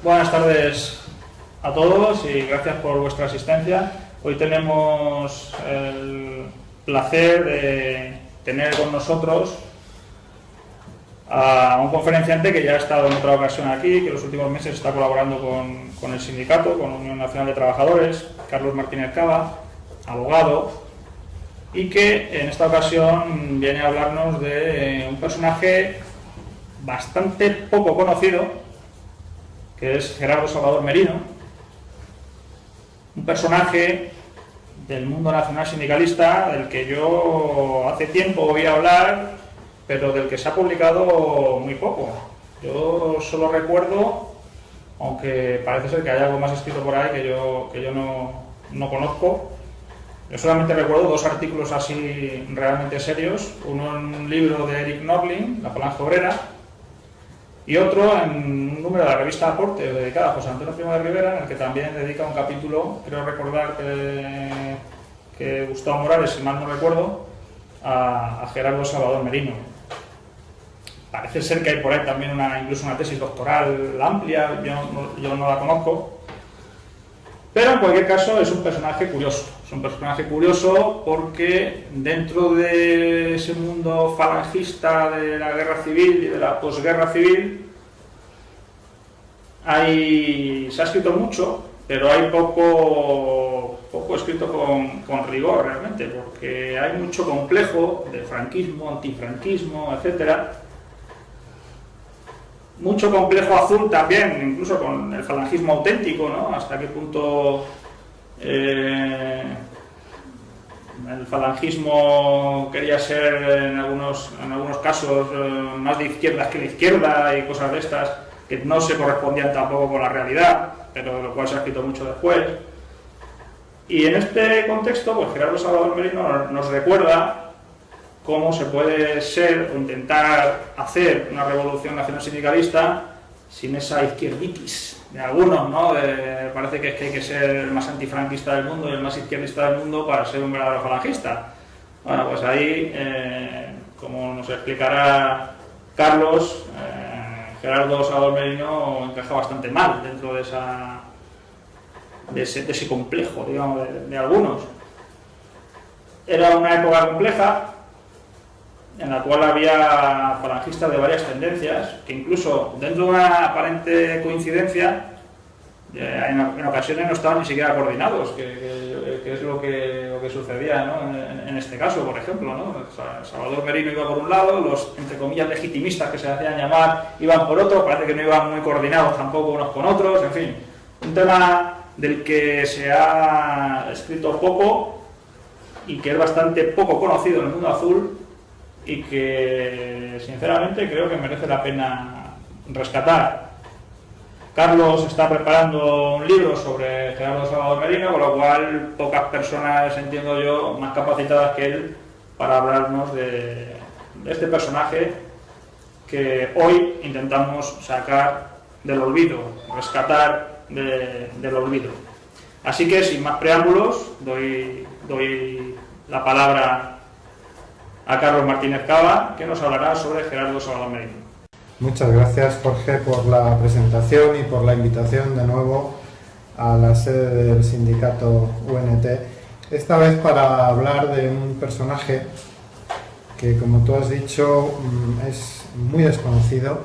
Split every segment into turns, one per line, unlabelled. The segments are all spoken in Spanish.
Buenas tardes a todos y gracias por vuestra asistencia. Hoy tenemos el placer de tener con nosotros a un conferenciante que ya ha estado en otra ocasión aquí, que en los últimos meses está colaborando con el sindicato, con la Unión Nacional de Trabajadores, Carlos Martínez Cava, abogado, y que en esta ocasión viene a hablarnos de un personaje bastante poco conocido, que es Gerardo Salvador Merino, un personaje del mundo nacional sindicalista del que yo hace tiempo oí hablar, pero del que se ha publicado muy poco. Yo solo recuerdo, aunque parece ser que hay algo más escrito por ahí que yo no conozco, yo solamente recuerdo dos artículos así realmente serios, uno en un libro de Eric Norling, La Falange Obrera, y otro en un número de la revista Aporte, dedicada a José Antonio Primo de Rivera, en el que también dedica un capítulo, creo recordar que Gustavo Morales, si mal no recuerdo, a Gerardo Salvador Merino. Parece ser que hay por ahí también incluso una tesis doctoral amplia, yo no la conozco, pero en cualquier caso es un personaje curioso. Es un personaje curioso porque dentro de ese mundo falangista de la guerra civil y de la posguerra civil se ha escrito mucho, pero hay poco escrito con rigor realmente, porque hay mucho complejo de franquismo, antifranquismo, etcétera. Mucho complejo azul también, incluso con el falangismo auténtico, ¿no? Hasta qué punto el falangismo quería ser en algunos casos más de izquierdas que de izquierda y cosas de estas que no se correspondían tampoco con la realidad, pero de lo cual se ha escrito mucho después. Y en este contexto, pues Gerardo Salvador Merino nos recuerda cómo se puede ser o intentar hacer una revolución nacional sindicalista sin esa izquierditis de algunos, ¿no? Parece que hay que ser el más antifranquista del mundo y el más izquierdista del mundo para ser un verdadero falangista. Bueno, pues ahí, como nos explicará Carlos, Gerardo Salvador Merino encaja bastante mal dentro de ese complejo, digamos, de algunos. Era una época compleja en la cual había falangistas de varias tendencias, que incluso dentro de una aparente coincidencia, en ocasiones no estaban ni siquiera coordinados, que es lo que sucedía, ¿no? en este caso, por ejemplo, ¿no? Salvador Merino iba por un lado, los, entre comillas, legitimistas que se hacían llamar, iban por otro, parece que no iban muy coordinados tampoco unos con otros, en fin, un tema del que se ha escrito poco y que es bastante poco conocido en el mundo azul, y que sinceramente creo que merece la pena rescatar. Carlos está preparando un libro sobre Gerardo Salvador Merino, con lo cual pocas personas, entiendo yo, más capacitadas que él para hablarnos de este personaje que hoy intentamos sacar del olvido, rescatar del olvido. Así que sin más preámbulos doy la palabra a Carlos Martínez Cava, que nos hablará sobre Gerardo Salvador Merino.
Muchas gracias, Jorge, por la presentación y por la invitación de nuevo a la sede del sindicato UNT, esta vez para hablar de un personaje que, como tú has dicho, es muy desconocido.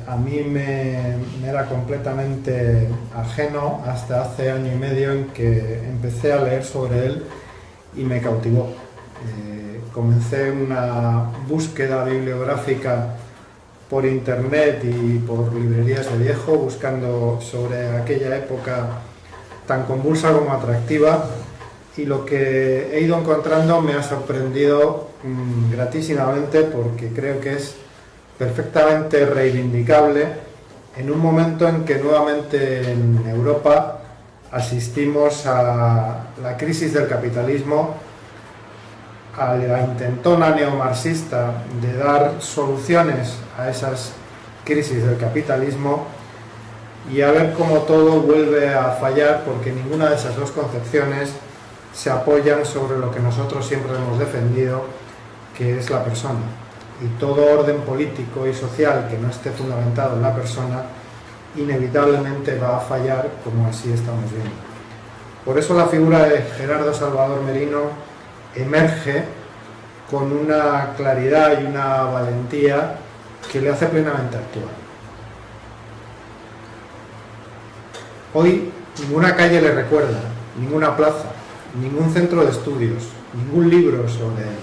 A mí me era completamente ajeno hasta hace año y medio en que empecé a leer sobre él y me cautivó. Comencé una búsqueda bibliográfica por internet y por librerías de viejo, buscando sobre aquella época tan convulsa como atractiva, y lo que he ido encontrando me ha sorprendido gratísimamente, porque creo que es perfectamente reivindicable en un momento en que nuevamente en Europa asistimos a la crisis del capitalismo, a la intentona neomarxista de dar soluciones a esas crisis del capitalismo, y a ver cómo todo vuelve a fallar, porque ninguna de esas dos concepciones se apoyan sobre lo que nosotros siempre hemos defendido, que es la persona. Y todo orden político y social que no esté fundamentado en la persona inevitablemente va a fallar, como así estamos viendo. Por eso la figura de Gerardo Salvador Merino emerge con una claridad y una valentía que le hace plenamente actuar. Hoy ninguna calle le recuerda, ninguna plaza, ningún centro de estudios, ningún libro sobre él.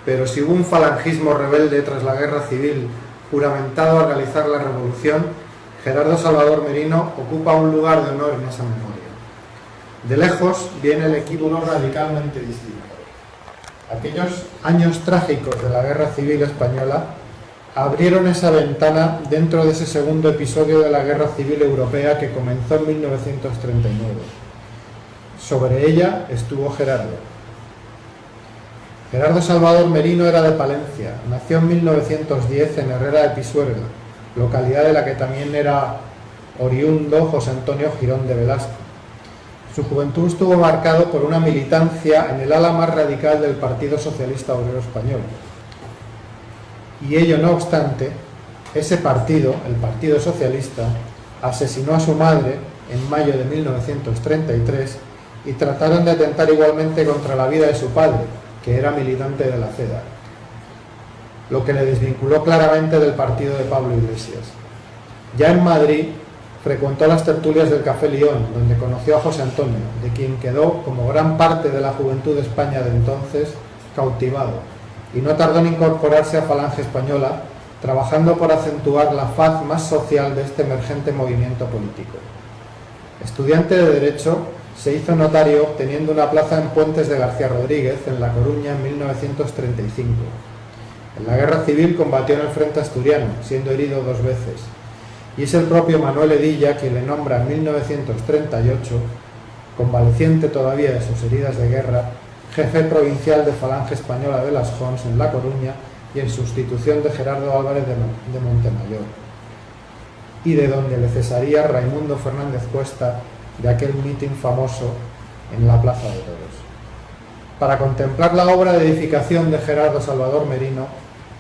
Pero si hubo un falangismo rebelde tras la guerra civil juramentado a realizar la revolución, Gerardo Salvador Merino ocupa un lugar de honor en esa memoria. De lejos viene el equívoco radicalmente distinto. Aquellos años trágicos de la Guerra Civil Española abrieron esa ventana dentro de ese segundo episodio de la Guerra Civil Europea que comenzó en 1939. Sobre ella estuvo Gerardo. Gerardo Salvador Merino era de Palencia, nació en 1910 en Herrera de Pisuerga, localidad de la que también era oriundo José Antonio Girón de Velasco. Su juventud estuvo marcado por una militancia en el ala más radical del Partido Socialista Obrero Español. Y ello no obstante, ese partido, el Partido Socialista, asesinó a su madre en mayo de 1933 y trataron de atentar igualmente contra la vida de su padre, que era militante de la CEDA, lo que le desvinculó claramente del partido de Pablo Iglesias. Ya en Madrid frecuentó las tertulias del Café Lión, donde conoció a José Antonio, de quien quedó, como gran parte de la juventud de España de entonces, cautivado, y no tardó en incorporarse a Falange Española, trabajando por acentuar la faz más social de este emergente movimiento político. Estudiante de Derecho, se hizo notario obteniendo una plaza en Puentes de García Rodríguez, en La Coruña, en 1935. En la Guerra Civil combatió en el frente asturiano, siendo herido 2 veces. Y es el propio Manuel Hedilla quien le nombra en 1938, convaleciente todavía de sus heridas de guerra, jefe provincial de Falange Española de las Jons en La Coruña y en sustitución de Gerardo Álvarez de Montemayor, y de donde le cesaría Raimundo Fernández Cuesta de aquel mitin famoso en la Plaza de Toros. Para contemplar la obra de edificación de Gerardo Salvador Merino,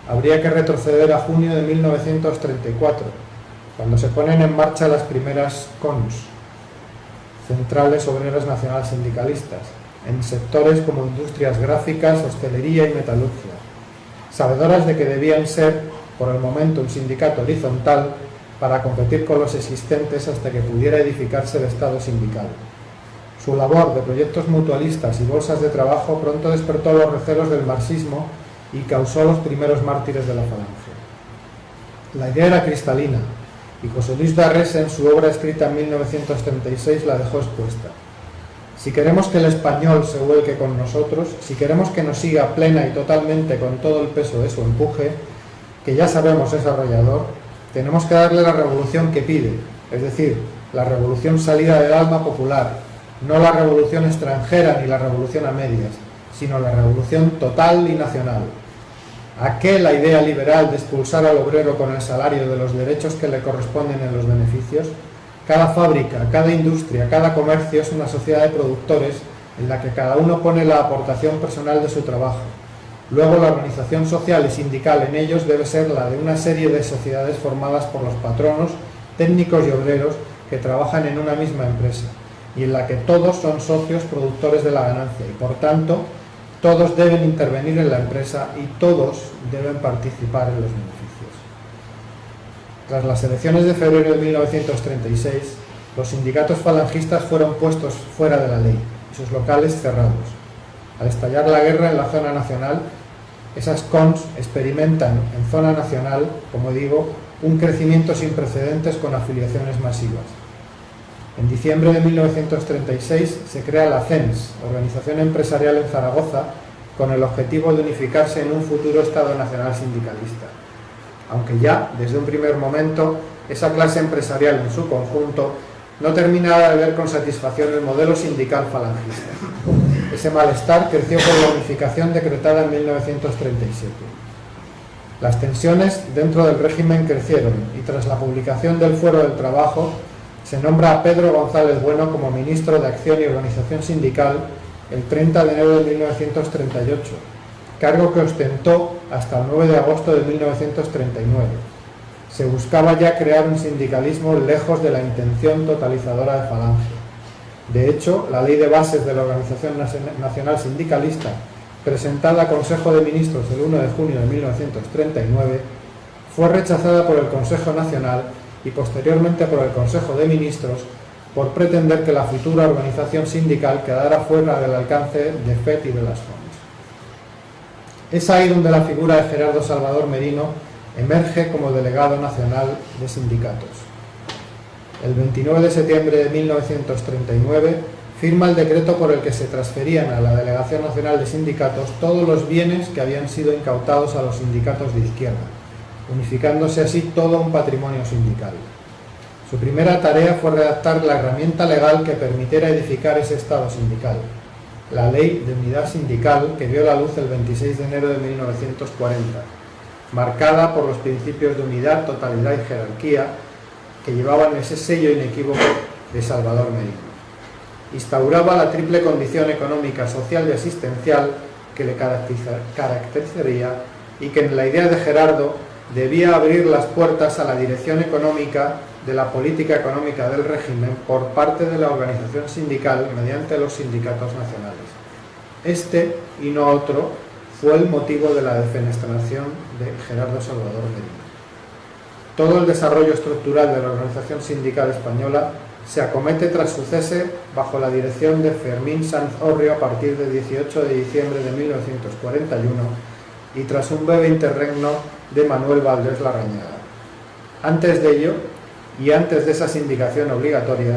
habría que retroceder a junio de 1934, cuando se ponen en marcha las primeras CONS, Centrales Obreras Nacionales Sindicalistas, en sectores como industrias gráficas, hostelería y metalurgia, sabedoras de que debían ser, por el momento, un sindicato horizontal para competir con los existentes hasta que pudiera edificarse el Estado sindical. Su labor de proyectos mutualistas y bolsas de trabajo pronto despertó los recelos del marxismo y causó los primeros mártires de la Falange. La idea era cristalina, y José Luis Darrés, en su obra escrita en 1936, la dejó expuesta. Si queremos que el español se vuelque con nosotros, si queremos que nos siga plena y totalmente con todo el peso de su empuje, que ya sabemos es arrollador, tenemos que darle la revolución que pide, es decir, la revolución salida del alma popular, no la revolución extranjera ni la revolución a medias, sino la revolución total y nacional. ¿A qué la idea liberal de expulsar al obrero con el salario de los derechos que le corresponden en los beneficios? Cada fábrica, cada industria, cada comercio es una sociedad de productores en la que cada uno pone la aportación personal de su trabajo. Luego la organización social y sindical en ellos debe ser la de una serie de sociedades formadas por los patronos, técnicos y obreros que trabajan en una misma empresa y en la que todos son socios productores de la ganancia y por tanto todos deben intervenir en la empresa y todos deben participar en los beneficios. Tras las elecciones de febrero de 1936, los sindicatos falangistas fueron puestos fuera de la ley y sus locales cerrados. Al estallar la guerra en la zona nacional, esas CONS experimentan en zona nacional, como digo, un crecimiento sin precedentes con afiliaciones masivas. En diciembre de 1936 se crea la CENS, Organización Empresarial en Zaragoza, con el objetivo de unificarse en un futuro Estado Nacional Sindicalista. Aunque ya, desde un primer momento, esa clase empresarial en su conjunto no terminaba de ver con satisfacción el modelo sindical falangista. Ese malestar creció con la unificación decretada en 1937. Las tensiones dentro del régimen crecieron y tras la publicación del Fuero del Trabajo se nombra a Pedro González Bueno como ministro de Acción y Organización Sindical el 30 de enero de 1938, cargo que ostentó hasta el 9 de agosto de 1939. Se buscaba ya crear un sindicalismo lejos de la intención totalizadora de Falange. De hecho, la Ley de Bases de la Organización Nacional Sindicalista, presentada al Consejo de Ministros el 1 de junio de 1939, fue rechazada por el Consejo Nacional y posteriormente por el Consejo de Ministros por pretender que la futura organización sindical quedara fuera del alcance de FET y de las FONS. Es ahí donde la figura de Gerardo Salvador Merino emerge como delegado nacional de sindicatos. El 29 de septiembre de 1939 firma el decreto por el que se transferían a la Delegación Nacional de Sindicatos todos los bienes que habían sido incautados a los sindicatos de izquierda, unificándose así todo un patrimonio sindical. Su primera tarea fue redactar la herramienta legal que permitiera edificar ese Estado sindical, la Ley de Unidad Sindical, que vio la luz el 26 de enero de 1940, marcada por los principios de unidad, totalidad y jerarquía que llevaban ese sello inequívoco de Salvador Merino. Instauraba la triple condición económica, social y asistencial que le caracterizaría y que en la idea de Gerardo debía abrir las puertas a la dirección económica de la política económica del régimen por parte de la organización sindical mediante los sindicatos nacionales. Este, y no otro, fue el motivo de la defenestración de Gerardo Salvador Merino. Todo el desarrollo estructural de la organización sindical española se acomete tras su cese bajo la dirección de Fermín Sanz Orrio a partir del 18 de diciembre de 1941 y tras un breve interregno de Manuel Valdés Larrañaga. Antes de ello, y antes de esa sindicación obligatoria,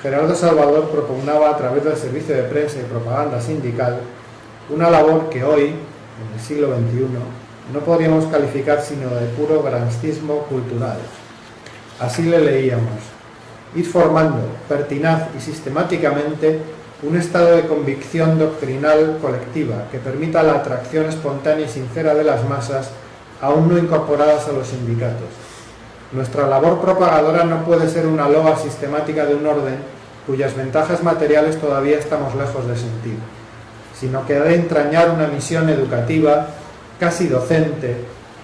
Gerardo Salvador propugnaba a través del Servicio de Prensa y Propaganda Sindical una labor que hoy, en el siglo XXI, no podríamos calificar sino de puro gramscismo cultural. Así le leíamos: ir formando pertinaz y sistemáticamente un estado de convicción doctrinal colectiva que permita la atracción espontánea y sincera de las masas aún no incorporadas a los sindicatos. Nuestra labor propagadora no puede ser una loa sistemática de un orden cuyas ventajas materiales todavía estamos lejos de sentir, sino que ha de entrañar una misión educativa, casi docente,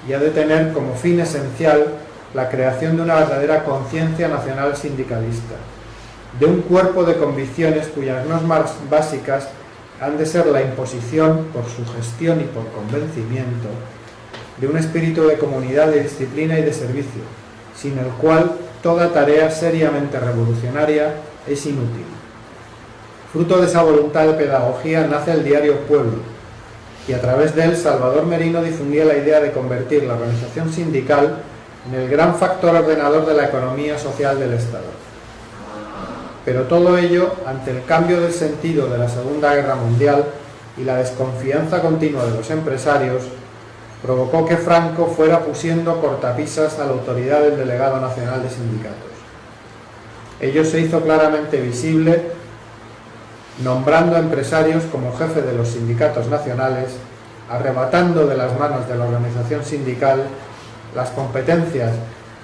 y ha de tener como fin esencial la creación de una verdadera conciencia nacional sindicalista, de un cuerpo de convicciones cuyas normas básicas han de ser la imposición por sugestión y por convencimiento de un espíritu de comunidad, de disciplina y de servicio, sin el cual toda tarea seriamente revolucionaria es inútil. Fruto de esa voluntad de pedagogía nace el diario Pueblo, y a través de él Salvador Merino difundía la idea de convertir la organización sindical en el gran factor ordenador de la economía social del Estado. Pero todo ello, ante el cambio del sentido de la Segunda Guerra Mundial y la desconfianza continua de los empresarios, provocó que Franco fuera pusiendo cortapisas a la autoridad del Delegado Nacional de Sindicatos. Ello se hizo claramente visible nombrando a empresarios como jefe de los sindicatos nacionales, arrebatando de las manos de la organización sindical las competencias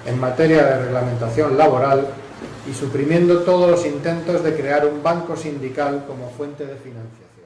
en materia de reglamentación laboral y suprimiendo todos los intentos de crear un banco sindical como fuente de financiación.